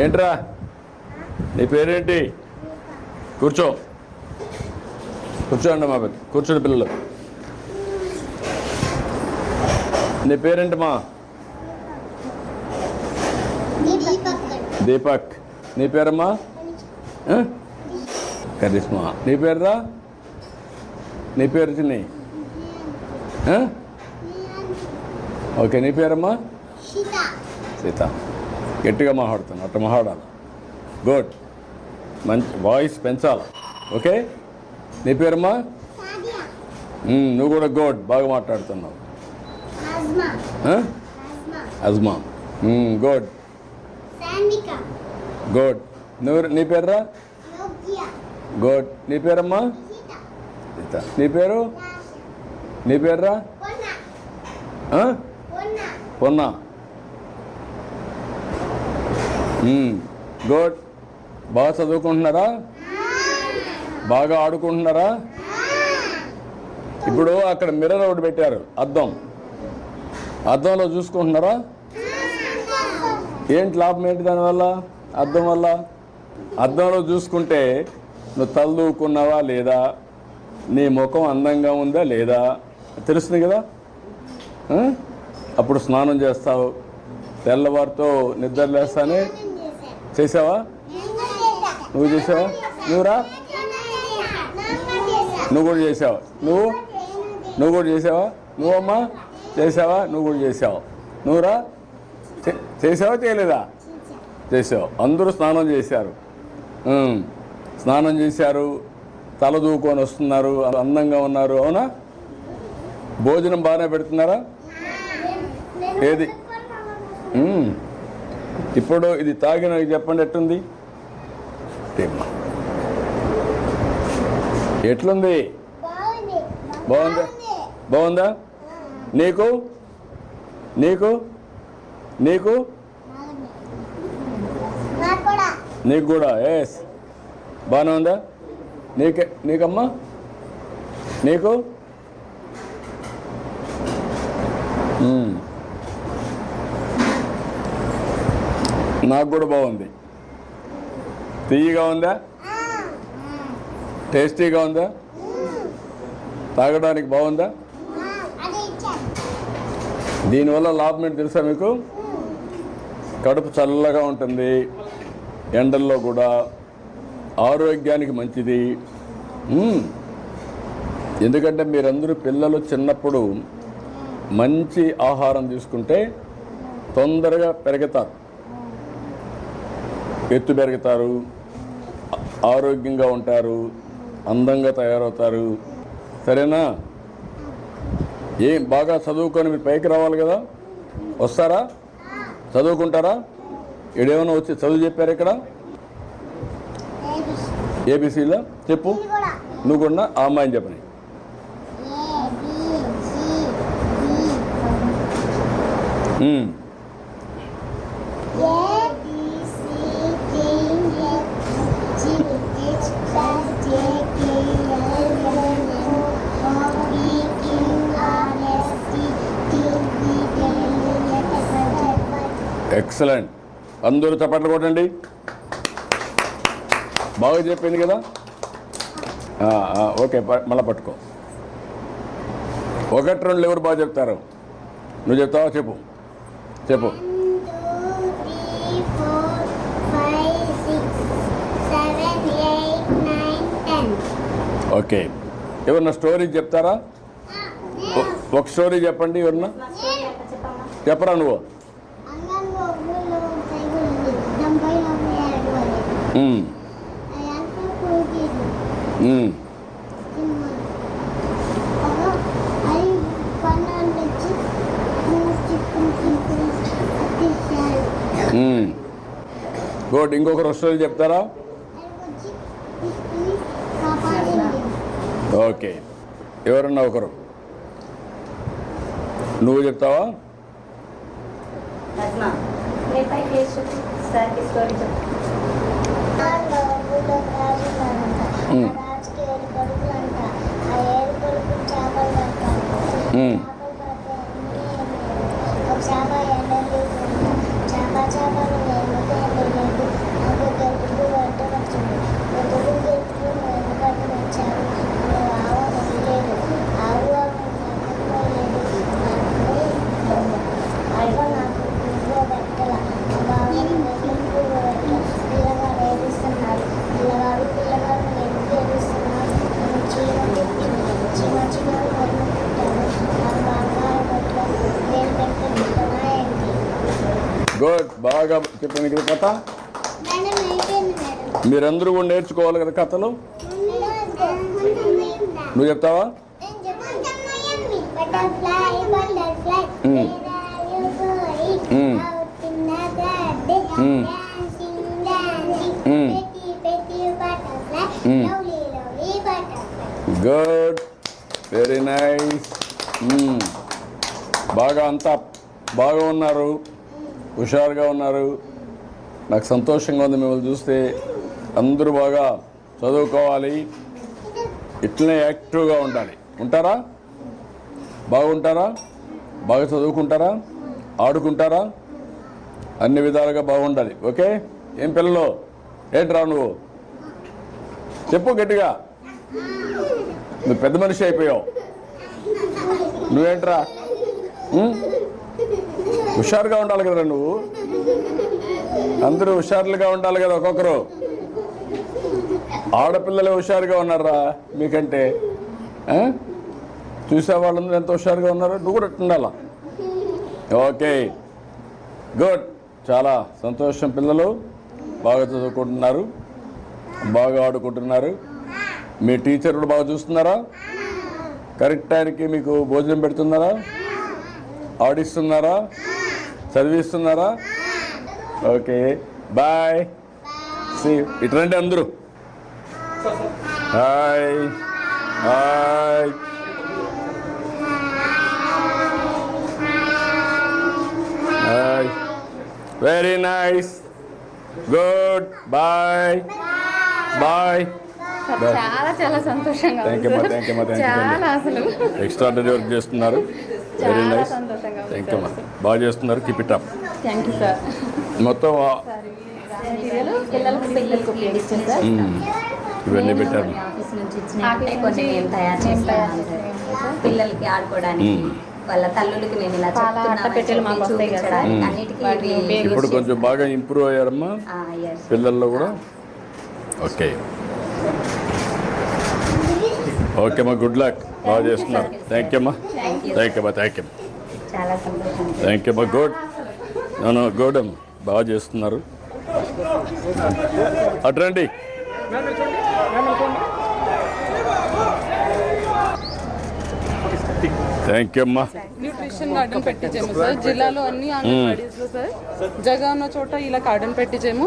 ఏంట్రా నీ పేరేంటి? కూర్చో, కూర్చోండి మా పెద్ద, కూర్చోండి పిల్లలు. నీ పేరేంటమ్మా? దీపక్. నీ పేరమ్మా? కరిష్మా. నీ పేరురా? నీ పేరు చిన్ని? ఓకే, నీ పేరమ్మా? సీత. గట్టిగా మాట్లాడుతాను, అట్లా మాట్లాడాలి. గుడ్, మంచి వాయిస్ పెంచాలి. ఓకే, నీ పేరమ్మా? నువ్వు కూడా గుడ్, బాగా మాట్లాడుతున్నావు. అజ్మా. Good good. నీ పేరురా? గుడ్. నీ పేరమ్మా? సీత. నీ పేరు? నీ పేరురా? పొన్నా. గుడ్. బాగా చదువుకుంటున్నారా? బాగా ఆడుకుంటున్నారా? ఇప్పుడు అక్కడ మిర్రర్ ఒకటి పెట్టారు, అద్దంలో చూసుకుంటున్నారా? ఏంటి లాభం ఏంటి దానివల్ల? అద్దం వల్ల అద్దంలో చూసుకుంటే నువ్వు తలదూకున్నావా లేదా, నీ ముఖం అందంగా ఉందా లేదా తెలుస్తుంది కదా. అప్పుడు స్నానం చేస్తావు, తెల్లవారితో నిద్ర లేస్తానే. చేసావా? నువ్వు చేసావా? నువ్వురా? నువ్వు కూడా చేసావా? నువ్వు కూడా చేసావా? నువ్వమ్మా చేసావా? నువ్వు కూడా చేసావు. నువ్వురా? చేసావా చేయలేదా? చేసావు. అందరూ స్నానం చేశారు, తల దూకొని వస్తున్నారు, అందంగా ఉన్నారు. అవునా? భోజనం బాగానే పెడుతున్నారా? ఏది ఇప్పుడు ఇది తాగిన చెప్పండి, ఎట్లుంది? ఎట్లుంది? బాగుందా? బాగుందా? నీకు నీకు నీకు నీకు కూడా ఎస్ బాగానే ఉందా? నీకమ్మా? నీకు? నాకు కూడా బాగుంది. తీయగా ఉందా? టేస్టీగా ఉందా? తాగడానికి బాగుందా? దీనివల్ల లాభం ఏంటి తెలుసా మీకు? కడుపు చల్లగా ఉంటుంది, ఎండల్లో కూడా ఆరోగ్యానికి మంచిది. ఎందుకంటే మీరందరూ పిల్లలు చిన్నప్పుడు మంచి ఆహారం తీసుకుంటే తొందరగా పెరుగుతారు, ఎత్తు పెరుగుతారు, ఆరోగ్యంగా ఉంటారు, అందంగా తయారవుతారు. సరేనా? ఏం బాగా చదువుకొని మీరు పైకి రావాలి కదా. వస్తారా? చదువుకుంటారా? ఇక్కడేమైనా వచ్చి చదువు చెప్పారు ఇక్కడ? ఏబిసిలో చెప్పు. నువ్వు కూడా ఆ అమ్మాయిని చెప్పని. ఎక్సలెంట్. అందరూ చప్పట్లు కొట్టండి. బాగా చెప్పింది కదా. ఓకే, మళ్ళీ పట్టుకో. 1, 2 ఎవరు బాగా చెప్తారు? నువ్వు చెప్తావా? చెప్పు. చెప్పు. 1, 2, 3, 4, 5, 6, 7, 8, 9, 10. ఓకే, ఎవరన్నా స్టోరీ చెప్తారా? ఒక స్టోరీ చెప్పండి. ఎవరన్నా చెప్పరా? నువ్వు గుడ్. ఇంకొకరు స్టోరీ చెప్తారా? ఓకే, ఎవరన్నా ఒకరు. నువ్వు చెప్తావా? బాగా చెప్పండి కదా కథ. మేడం అయిపోయింది మేడం. మీరందరూ కూడా నేర్చుకోవాలి కదా కథలు. నువ్వు చెప్తావా? Butterfly, butterfly, where are you going? Out in the garden, dancing, dancing. Pretty, pretty butterfly, lovely, lovely butterfly. Good, very nice. బాగా అంతా బాగా ఉన్నారు, హుషారుగా ఉన్నారు. నాకు సంతోషంగా ఉంది మిమ్మల్ని చూస్తే. అందరూ బాగా చదువుకోవాలి, ఇట్లనే యాక్టివ్గా ఉండాలి. ఉంటారా? బాగుంటారా? బాగా చదువుకుంటారా? ఆడుకుంటారా? అన్ని విధాలుగా బాగుండాలి. ఓకే? ఏం పిల్లలు, ఏంట్రా నువ్వు చెప్పు గట్టిగా. నువ్వు పెద్ద మనిషి అయిపోయావు. నువ్వేంట్రా? హుషారుగా ఉండాలి కదరా నువ్వు. అందరూ హుషారులుగా ఉండాలి కదా. ఒక్కొక్కరు ఆడపిల్లలే హుషారుగా ఉన్నారా మీకంటే? చూసే వాళ్ళందరూ ఎంత హుషారుగా ఉన్నారో నువ్వు కూడా ఉండాలా. Okay, good. చాలా సంతోషం. పిల్లలు బాగా చదువుకుంటున్నారు, బాగా ఆడుకుంటున్నారు. మీ టీచర్ కూడా బాగా చూస్తున్నారా? కరెక్ట్ టైంకి మీకు భోజనం పెడుతున్నారా? ఆడిస్తున్నారా? చదివిస్తున్నారా? Okay, bye. సి ఇటు రండి అందరూ. Hi hi. Hi, very nice, good. Bye bye. చాలా చాలా సంతోషంగా థ్యాంక్ యూ అమ్మా, థ్యాంక్ యూ అమ్మా, థ్యాంక్ యూ. చాలా అసలు ఎక్స్ట్రాడనరీ వర్క్ చేస్తున్నారు. వెరీ చాలా నైస్, సంతోషంగా థ్యాంక్ యూ అమ్మా. బాగా చేస్తున్నారు, keep it up. Thank you sir. మొత్తం పిల్లలకు ఉపయోగిస్తుంది సార్. ఇవన్నీ పెట్టారు. ఆఫీస్ నుంచి ఇచ్చినట్టే కొన్ని మేము తయారు చేస్తాము పిల్లలకి ఆడుకోవడానికి. వాళ్ళ తల్లులకి నేను ఇలా చాలా అట్టపెట్టెలు మాకు వస్తాయి కదా సార్. అన్నిటికీ వాటిని ఉపయోగించి ఇప్పుడు కొంచెం బాగా ఇంప్రూవ్ అయ్యారమ్మా పిల్లల్లో కూడా. ఓకే ఓకే అమ్మా, గుడ్ లక్. బాగా చేస్తున్నారు. థ్యాంక్ యూ అమ్మా, థ్యాంక్ యూ అమ్మా, థ్యాంక్ యూ, చాలా సంతోషం. థ్యాంక్ యూ అమ్మా. గుడ్, నో గుడ్ అమ్మా, బాగా చేస్తున్నారు. అట్రండి. థ్యాంక్ యూ అమ్మా. న్యూట్రిషన్ గార్డెన్ పెట్టించాము సార్. జిల్లాలో అన్ని అంగన్వాడీస్ లో సార్ జగన్ ఉన్న చోట ఇలా గార్డెన్ పెట్టించాము.